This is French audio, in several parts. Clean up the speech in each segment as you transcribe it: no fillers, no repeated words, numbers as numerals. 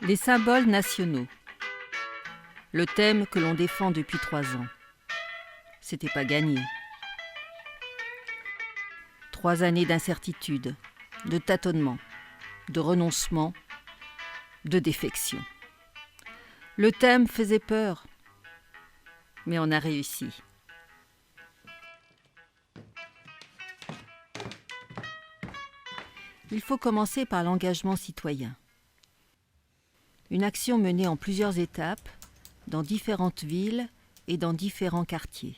Les symboles nationaux. Le thème que l'on défend depuis 3 ans. C'était pas gagné. 3 années d'incertitude, de tâtonnement, de renoncement, de défection. Le thème faisait peur, mais on a réussi. Il faut commencer par l'engagement citoyen. Une action menée en plusieurs étapes, dans différentes villes et dans différents quartiers.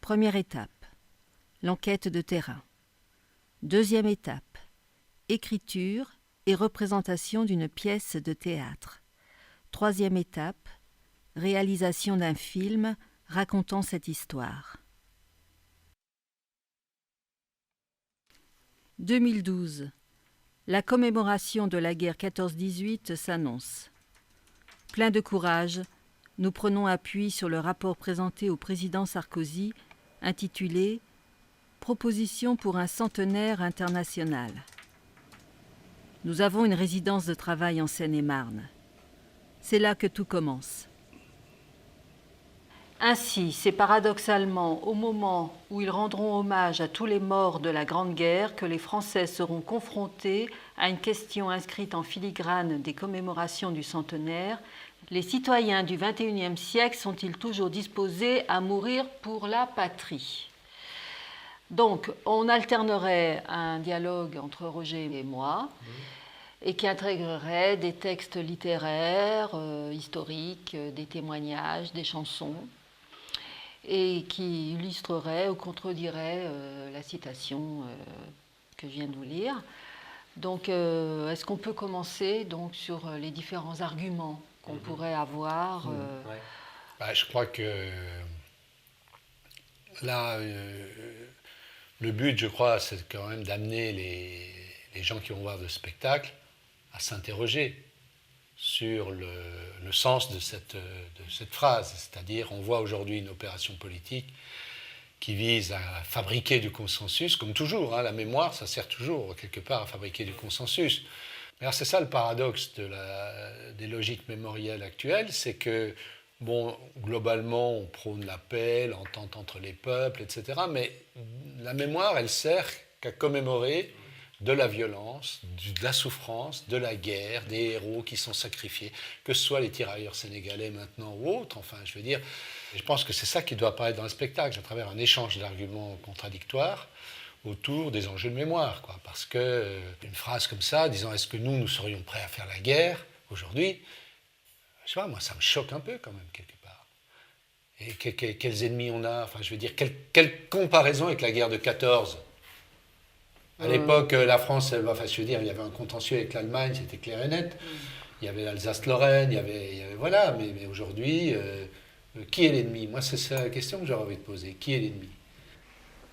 Première étape, l'enquête de terrain. Deuxième étape, écriture et représentation d'une pièce de théâtre. Troisième étape, réalisation d'un film racontant cette histoire. 2012. La commémoration de la guerre 14-18 s'annonce. Plein de courage, nous prenons appui sur le rapport présenté au président Sarkozy, intitulé « Proposition pour un centenaire international ». Nous avons une résidence de travail en Seine-et-Marne. C'est là que tout commence. Ainsi, c'est paradoxalement au moment où ils rendront hommage à tous les morts de la Grande Guerre que les Français seront confrontés à une question inscrite en filigrane des commémorations du centenaire. Les citoyens du XXIe siècle sont-ils toujours disposés à mourir pour la patrie ? Donc, on alternerait un dialogue entre Roger et moi, et qui intégrerait des textes littéraires, historiques, des témoignages, des chansons, et qui illustrerait ou contredirait la citation que je viens de vous lire. Donc, est-ce qu'on peut commencer donc, sur les différents arguments qu'on pourrait avoir Je crois que là, le but, je crois, c'est quand même d'amener les gens qui vont voir le spectacle à s'interroger sur le sens de cette phrase. C'est-à-dire, on voit aujourd'hui une opération politique qui vise à fabriquer du consensus, comme toujours, la mémoire, ça sert toujours, quelque part, à fabriquer du consensus. Alors, c'est ça le paradoxe des logiques mémorielles actuelles, c'est que, bon, globalement, on prône la paix, l'entente entre les peuples, etc., mais la mémoire, elle sert qu'à commémorer de la violence, de la souffrance, de la guerre, des héros qui sont sacrifiés, que ce soit les tirailleurs sénégalais maintenant ou autres, enfin, je veux dire, je pense que c'est ça qui doit apparaître dans le spectacle, à travers un échange d'arguments contradictoires autour des enjeux de mémoire, quoi. Parce que une phrase comme ça, disant « est-ce que nous serions prêts à faire la guerre aujourd'hui ?» Je sais pas, moi, ça me choque un peu quand même, quelque part. Et quels ennemis on a, enfin, je veux dire, quelle comparaison avec la guerre de 14 ? À l'époque, la France, enfin, je veux dire, il y avait un contentieux avec l'Allemagne, c'était clair et net. Il y avait l'Alsace-Lorraine, il y avait voilà, mais aujourd'hui, qui est l'ennemi ? Moi, c'est ça la question que j'aurais envie de poser. Qui est l'ennemi ?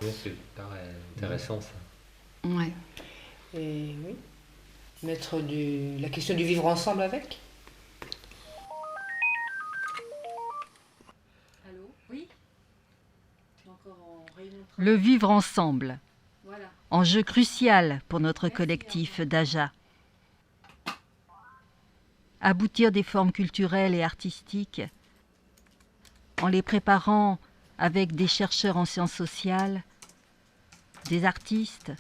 Oui, c'est intéressant, ça. Ouais. Et oui, mettre la question du vivre ensemble avec. Allô ? Oui ? Encore en réunion. Le vivre ensemble. Voilà. Enjeu crucial pour notre collectif d'Aja. Aboutir des formes culturelles et artistiques en les préparant avec des chercheurs en sciences sociales, des artistes,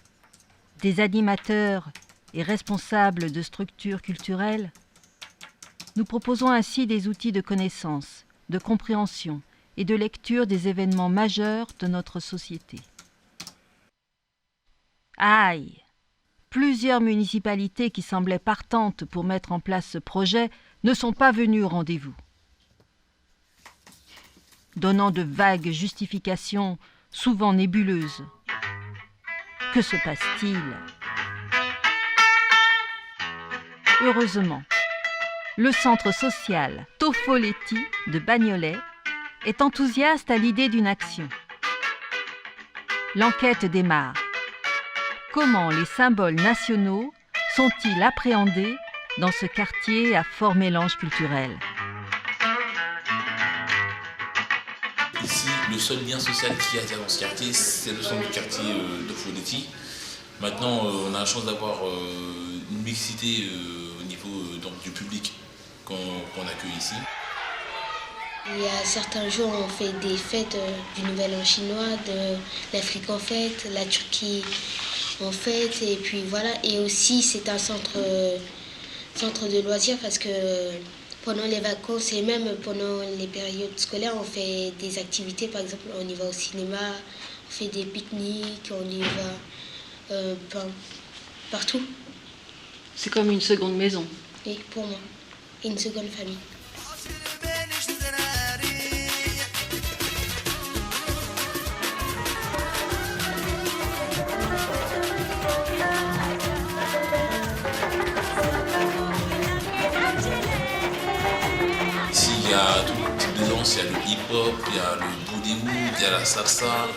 des animateurs et responsables de structures culturelles. Nous proposons ainsi des outils de connaissance, de compréhension et de lecture des événements majeurs de notre société. Aïe! Plusieurs municipalités qui semblaient partantes pour mettre en place ce projet ne sont pas venues au rendez-vous. Donnant de vagues justifications, souvent nébuleuses. Que se passe-t-il ? Heureusement, le centre social Toffoletti de Bagnolet est enthousiaste à l'idée d'une action. L'enquête démarre. Comment les symboles nationaux sont-ils appréhendés dans ce quartier à fort mélange culturel ? Ici, le seul lien social qu'il y a dans ce quartier, c'est le centre du quartier de Toffoletti. Maintenant, on a la chance d'avoir une mixité au niveau donc, du public qu'on accueille ici. Il y a certains jours, on fait des fêtes du Nouvel An chinois, de l'Afrique en fête, la Turquie en fête, et puis voilà. Et aussi, c'est un centre de loisirs parce que pendant les vacances et même pendant les périodes scolaires, on fait des activités. Par exemple, on y va au cinéma, on fait des pique-niques, on y va partout. C'est comme une seconde maison. Oui, pour moi, une seconde famille. Ici, il y a tout type de danse, il y a le hip-hop, il y a le Bollywood, il y a la salsa.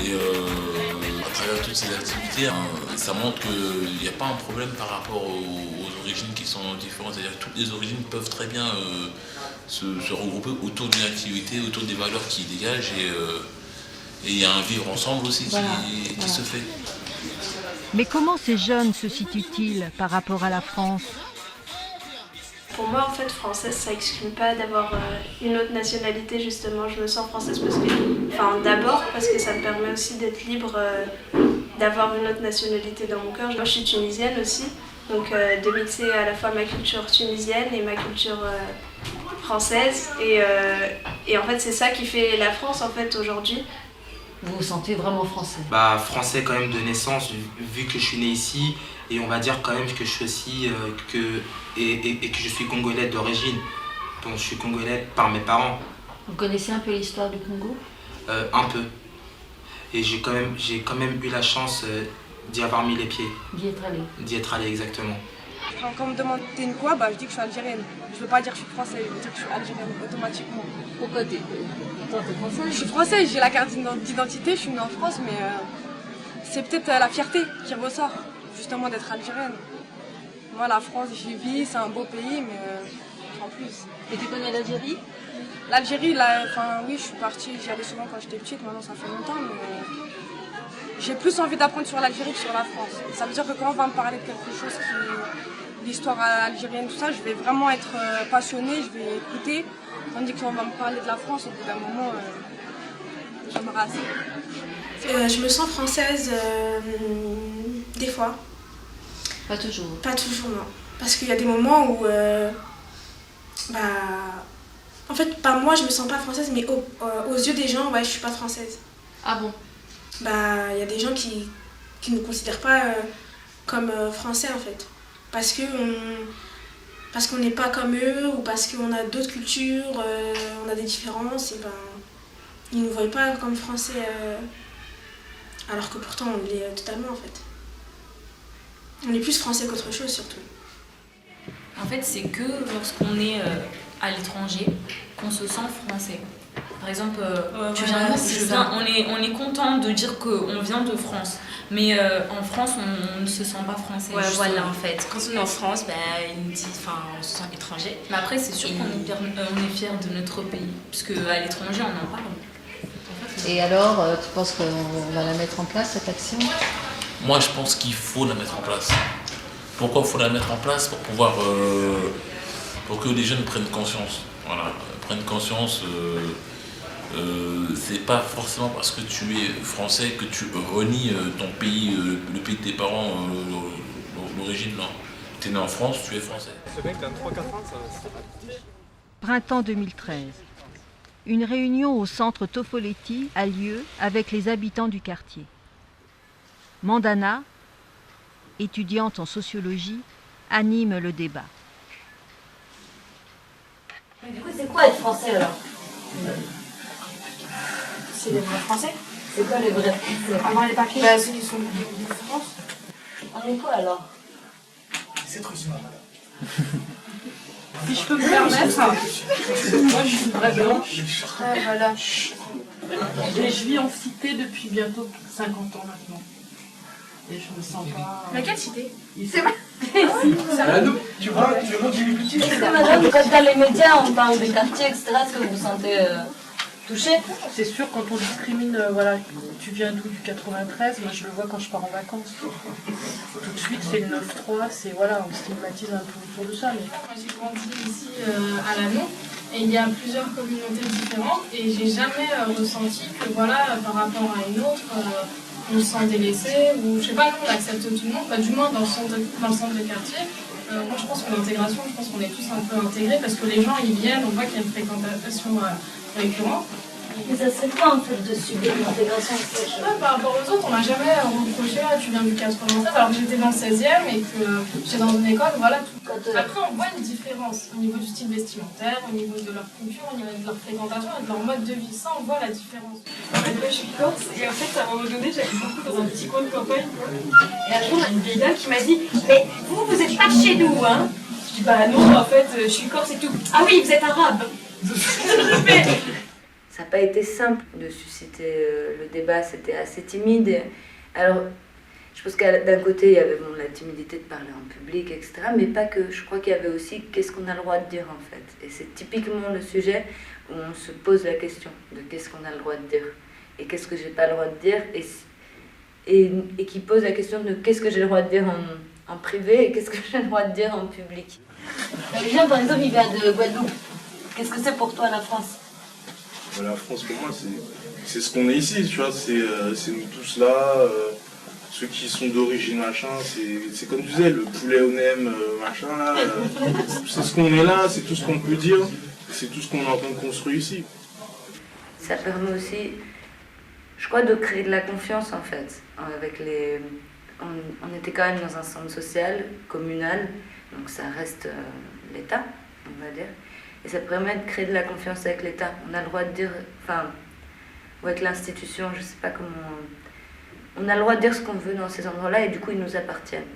Et à travers toutes ces activités, ça montre qu'il n'y a pas un problème par rapport aux origines qui sont différentes. C'est-à-dire que toutes les origines peuvent très bien se regrouper autour d'une activité, autour des valeurs qui dégagent. Et il y a un vivre ensemble aussi qui se fait. Mais comment ces jeunes se situent-ils par rapport à la France ? Pour moi, en fait, française, ça exclut pas d'avoir une autre nationalité, justement. Je me sens française parce que, d'abord, parce que ça me permet aussi d'être libre, d'avoir une autre nationalité dans mon cœur. Moi, je suis tunisienne aussi, donc de mixer à la fois ma culture tunisienne et ma culture française. Et en fait, c'est ça qui fait la France, en fait, aujourd'hui. Vous vous sentez vraiment français ? Français quand même de naissance, vu que je suis né ici, et on va dire quand même que je suis aussi et que je suis congolais d'origine. Donc je suis congolais par mes parents. Vous connaissez un peu l'histoire du Congo ? Un peu. Et j'ai quand même eu la chance d'y avoir mis les pieds. D'y être allé. D'y être allé, exactement. Quand on me demande t'es une quoi, je dis que je suis algérienne. Je veux pas dire que je suis française, je veux dire que je suis algérienne automatiquement. Pourquoi t'es française ? Je suis française, j'ai la carte d'identité, je suis née en France, mais c'est peut-être la fierté qui ressort, justement d'être algérienne. Moi, la France, j'y vis, c'est un beau pays, mais en plus. Et tu connais l'Algérie ? L'Algérie, oui, je suis partie, j'y allais souvent quand j'étais petite, maintenant ça fait longtemps, mais j'ai plus envie d'apprendre sur l'Algérie que sur la France. Ça veut dire que quand on va me parler de quelque chose l'histoire algérienne, tout ça, je vais vraiment être passionnée, je vais écouter. Tandis qu'on va me parler de la France, au bout d'un moment, j'aimerais assez. Je me sens française des fois. Pas toujours. Pas toujours, non. Parce qu'il y a des moments où, en fait, pas moi, je me sens pas française, mais aux yeux des gens, je suis pas française. Ah bon ? Il y a des gens qui ne nous considèrent pas comme français, en fait. Parce qu'on n'est pas comme eux, ou parce qu'on a d'autres cultures, on a des différences, et ils ne nous voient pas comme français, alors que pourtant on l'est totalement, en fait. On est plus français qu'autre chose, surtout. En fait, c'est que lorsqu'on est à l'étranger qu'on se sent français. Par exemple, on est content de dire qu'on vient de France, mais en France, on ne se sent pas français. Ouais, voilà, en fait. Quand on est en France, on se sent étranger. Mais après, c'est sûr qu'on est fiers de notre pays, parce qu'à l'étranger, on en parle. Et alors, tu penses qu'on va la mettre en place, cette action ? Moi, je pense qu'il faut la mettre en place. Pourquoi il faut la mettre en place ? Pour pouvoir, pour que les jeunes prennent conscience. Voilà, prennent conscience. C'est pas forcément parce que tu es français que tu renies ton pays, le pays de tes parents, l'origine. Non. Tu es né en France, tu es français. Printemps 2013. Une réunion au centre Tofoletti a lieu avec les habitants du quartier. Mandana, étudiante en sociologie, anime le débat. Mais du coup, c'est quoi être français alors ? C'est les vrais français. C'est quoi les vrais français ? Avoir les papiers, ceux qui sont de France. On est quoi alors ? C'est trop sûr. Si je peux me permettre, moi je suis vraie blanche. Voilà. Et je vis en cité depuis bientôt 50 ans maintenant. Et je me sens pas. Mais quelle cité ? C'est vrai. Tu vois, est-ce que madame, quand dans les médias on parle des quartiers, etc., est-ce que vous vous sentez touché. C'est sûr, quand on discrimine, voilà, tu viens d'où, du 93, moi je le vois quand je pars en vacances. Tout de suite, c'est le 9-3, c'est voilà, on stigmatise un peu autour de ça. Mais... Moi j'ai grandi ici à Lannon et il y a plusieurs communautés différentes et j'ai jamais ressenti que voilà, par rapport à une autre, on se sent délaissé ou je sais pas, nous on accepte tout le monde, du moins dans le centre de quartier. Moi je pense que l'intégration, je pense qu'on est tous un peu intégrés parce que les gens ils viennent, on voit qu'il y a une fréquentation récurrente. Mais ça serait quoi en fait de subir l'intégration? Par rapport aux autres, on m'a jamais reproché tu viens du 93 alors que j'étais dans le 16e et que j'étais dans une école, voilà. Après on voit une différence au niveau du style vestimentaire, au niveau de leur culture, au niveau de leur fréquentation et de leur mode de vie. Ça on voit la différence. En fait, moi je suis corse et en fait à un moment donné j'habite beaucoup dans un petit coin de campagne. Et un jour il y a une vieille dame qui m'a dit mais vous êtes pas de chez nous hein? Je dis bah non en fait je suis corse et tout. Ah oui vous êtes arabe. Ça n'a pas été simple de susciter le débat, c'était assez timide. Alors, je pense que d'un côté, il y avait la timidité de parler en public, etc. Mais pas que. Je crois qu'il y avait aussi qu'est-ce qu'on a le droit de dire, en fait. Et c'est typiquement le sujet où on se pose la question de qu'est-ce qu'on a le droit de dire et qu'est-ce que j'ai pas le droit de dire et qui pose la question de qu'est-ce que j'ai le droit de dire en privé et qu'est-ce que j'ai le droit de dire en public. Julien, par exemple, il vient de Guadeloupe. Qu'est-ce que c'est pour toi, la France? La France, pour moi, c'est ce qu'on est ici, tu vois, c'est nous tous là, ceux qui sont d'origine machin, c'est comme tu disais, le poulet au nem machin là, c'est ce qu'on est là, c'est tout ce qu'on peut dire, c'est tout ce qu'on est en train de construire ici. Ça permet aussi, je crois, de créer de la confiance en fait, avec on était quand même dans un centre social, communal, donc ça reste l'État, on va dire. Et ça permet de créer de la confiance avec l'État. On a le droit de dire, ou avec l'institution, je ne sais pas comment... On a le droit de dire ce qu'on veut dans ces endroits-là et du coup, ils nous appartiennent.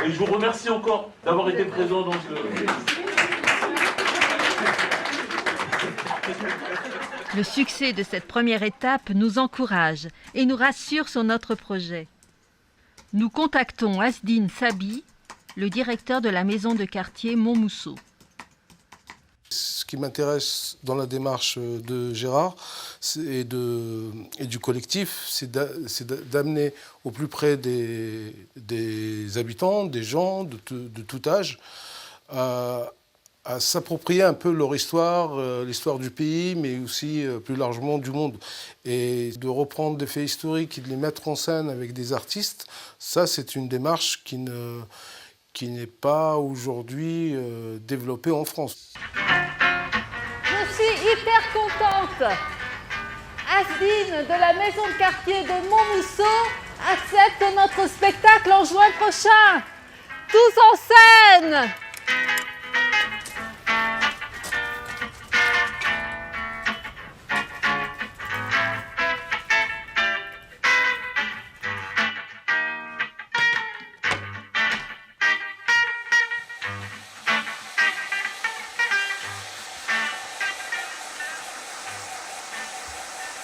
Et je vous remercie encore d'avoir été présent dans ce... Le succès de cette première étape nous encourage et nous rassure sur notre projet. Nous contactons Asdine Sabi, le directeur de la maison de quartier Montmousseau. Ce qui m'intéresse dans la démarche de Gérard et du collectif, c'est d'amener au plus près des habitants, des gens de tout âge, à s'approprier un peu leur histoire, l'histoire du pays, mais aussi plus largement du monde. Et de reprendre des faits historiques et de les mettre en scène avec des artistes, ça c'est une démarche qui n'est pas aujourd'hui développée en France. Je suis hyper contente. Asdine de la maison de quartier de Montmousseau accepte notre spectacle en juin prochain. Tous en scène.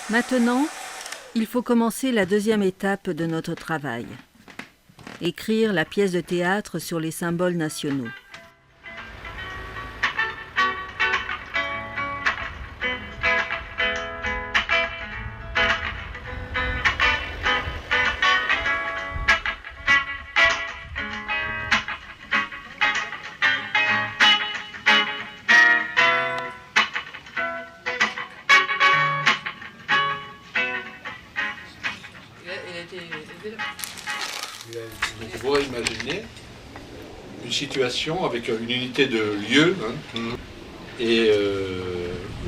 Maintenant, il faut commencer la deuxième étape de notre travail. Écrire la pièce de théâtre sur les symboles nationaux. Donc on pourrait imaginer une situation avec une unité de lieu et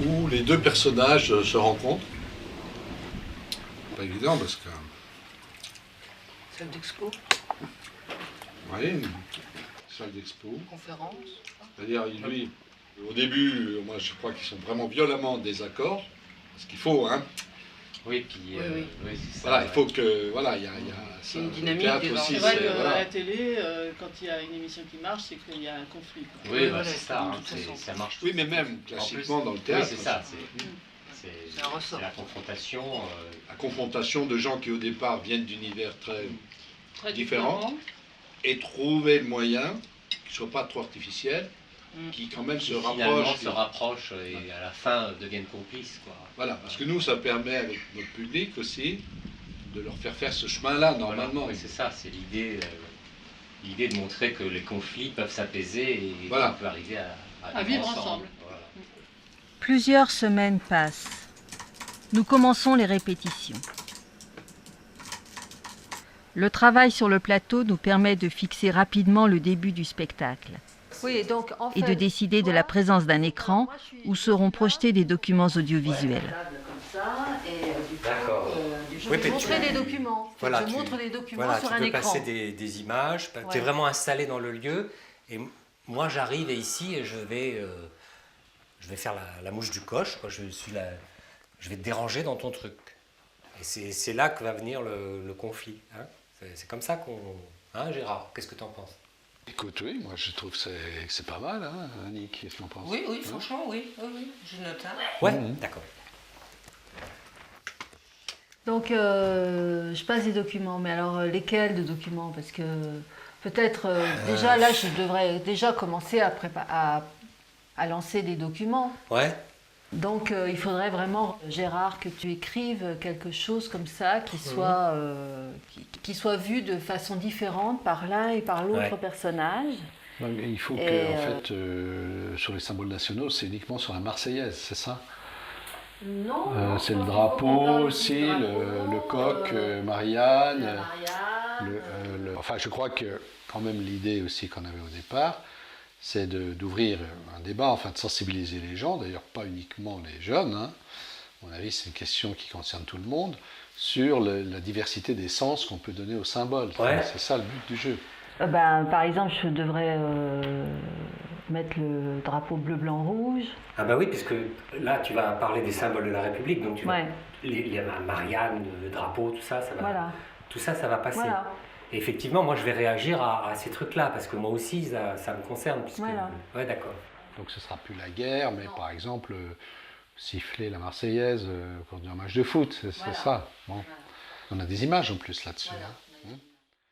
où les deux personnages se rencontrent. Pas évident parce que... Salle d'expo. Oui, une salle d'expo. Conférence. C'est-à-dire, lui, au début, moi je crois qu'ils sont vraiment violemment en désaccord, parce qu'il faut, hein. Oui, puis oui, c'est ça. Voilà, il faut que, voilà, il y a c'est une dynamique. C'est vrai qu'à la télé, quand il y a une émission qui marche, c'est qu'il y a un conflit. Quoi. Oui, bah, c'est ça, ça marche. Oui, mais même classiquement dans le théâtre. Oui, c'est ça. C'est la confrontation. La confrontation de gens qui au départ viennent d'univers très différents et trouver le moyen, qu'il ne soit pas trop artificiel, qui quand même se finalement rapprochent. se rapprochent et à la fin deviennent complices, quoi. Voilà, parce que nous, ça permet avec notre public aussi de leur faire ce chemin-là, normalement. Voilà, oui, c'est ça, c'est l'idée de montrer que les conflits peuvent s'apaiser et Voilà. qu'on peut arriver à vivre ensemble. Voilà. Plusieurs semaines passent. Nous commençons les répétitions. Le travail sur le plateau nous permet de fixer rapidement le début du spectacle Oui, donc, en et de fait, décider de la présence d'un écran où seront projetés des documents audiovisuels. D'accord. Je vais montrer des documents. Je montre des documents sur un écran. Tu peux passer des images, tu es vraiment installé dans le lieu. Et moi, j'arrive ici et je vais faire la mouche du coche. Quoi. Je vais te déranger dans ton truc. Et c'est là que va venir le conflit. Hein. C'est comme ça qu'on... Hein, Gérard, qu'est-ce que tu en penses? Écoute, oui, moi je trouve que c'est pas mal, hein, Annick, qu'est-ce que tu en penses? Oui, franchement, oui, je note. Hein. Ouais, d'accord. Donc, je passe des documents, mais alors lesquels de documents? Parce que peut-être, déjà là, je devrais déjà commencer à lancer des documents. Ouais. Donc, il faudrait vraiment, Gérard, que tu écrives quelque chose comme ça qui soit vu de façon différente par l'un et par l'autre personnage. Donc, il faut que, en fait, sur les symboles nationaux, c'est uniquement sur la Marseillaise, c'est ça? Non. C'est le drapeau aussi, le coq, Marianne. Enfin, je crois que quand même l'idée aussi qu'on avait au départ, c'est d'ouvrir un débat, enfin de sensibiliser les gens, d'ailleurs pas uniquement les jeunes, hein. À mon avis c'est une question qui concerne tout le monde, sur la diversité des sens qu'on peut donner aux symboles. Ouais. C'est ça le but du jeu. Par exemple, je devrais mettre le drapeau bleu, blanc, rouge. Ah bah oui, puisque là, tu vas parler des symboles de la République, donc tu vas, Ouais. les Marianne, le drapeau, tout ça, ça va, Voilà. tout ça, ça va passer. Voilà. Et effectivement, moi, je vais réagir à ces trucs-là, parce que moi aussi, ça me concerne. Puisque... Voilà. Ouais, d'accord. Donc ce sera plus la guerre, mais par exemple siffler la Marseillaise pour un match de foot, c'est ça. Bon. On a des images en plus là-dessus. Hein.